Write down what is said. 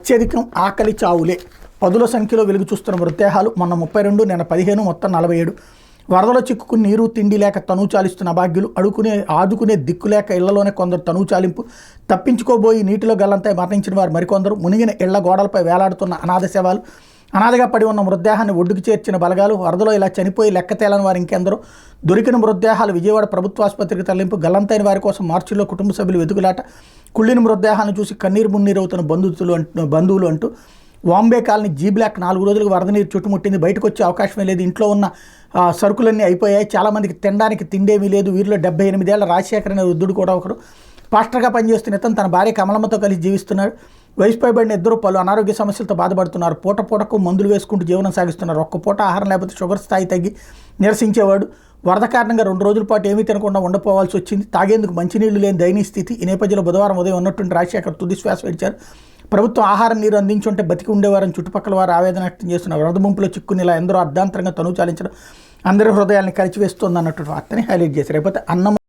అత్యధికం ఆకలి చావులే. పదుల సంఖ్యలో వెలుగు చూస్తున్న మృతదేహాలు మొన్న 32, నిన్న 15, మొత్తం 47. వరదలో చిక్కుకుని నీరు తిండి లేక తనువు చాలిస్తున్న అభాగ్యులు, ఆదుకునే దిక్కు లేక ఇళ్లలోనే కొందరు తనువు చాలింపు, తప్పించుకోబోయి నీటిలో గల్లంతై మరణించిన వారు మరికొందరు, మునిగిన ఇళ్ల గోడలపై వేలాడుతున్న అనాథ శవాలు, అనాథగా పడి ఉన్న మృతదేహాన్ని ఒడ్డుకు చేర్చిన బలగాలు, వరదలో ఇలా చనిపోయి లెక్క తేలని వారు ఇంకెందరో, దొరికిన మృతదేహాలు విజయవాడ ప్రభుత్వాసుపత్రికి తరలింపు, గల్లంతైన వారి కోసం మార్చిలో కుటుంబ సభ్యులు వెతుకులాట, కుళ్ళిన మృతదేహాలను చూసి కన్నీరు మున్నీరు అవుతున్న బంధువులు అంటూ వాంబే కాలనీ జీ బ్లాక్ 4 రోజులుగా వరద నీరు చుట్టుముట్టింది. బయటకు వచ్చే అవకాశమే లేదు. ఇంట్లో ఉన్న సరుకులన్నీ అయిపోయాయి. చాలామందికి తినడానికి తిండేమీ లేదు. వీరిలో 78 ఏళ్ల రాజశేఖర్ అనే వృద్ధుడు కూడా ఒకరు. పాస్టర్గా పనిచేస్తున్న ఇతను తన భార్య కమలమ్మతో కలిసి జీవిస్తున్నాడు. వయసు పైబడిన ఇద్దరు పలు అనారోగ్య సమస్యలతో బాధపడుతున్నారు. పూటకు మందులు వేసుకుంటూ జీవనం సాగిస్తున్నారు. ఒక్క పూట ఆహారం లేకపోతే షుగర్ స్థాయి తగ్గి నిరసించేవాడు. వరద కారణంగా 2 రోజుల పాటు ఏమీ తినకుండా ఉండపోవాల్సి వచ్చింది. తాగేందుకు మంచినీళ్లు లేని దయనీయ స్థితి. ఈ నేపథ్యంలో బుధవారం ఉదయం ఉన్నటువంటి రాజశేఖర్ తుది శ్వాస విడిచారు. ప్రభుత్వం ఆహారం నీరు అందించుంటే బతికి ఉండేవారని చుట్టుపక్కల వారు ఆవేదన వ్యక్తం చేస్తున్నారు. వరద ముంపులో చిక్కుని ఇలా ఎందరో అర్ధాంతరంగా తనువు చాలించడం అందరి హృదయాన్ని కలిచివేస్తోంది అన్నటువంటి వార్తని హైలైట్ చేశారు. లేకపోతే అన్నం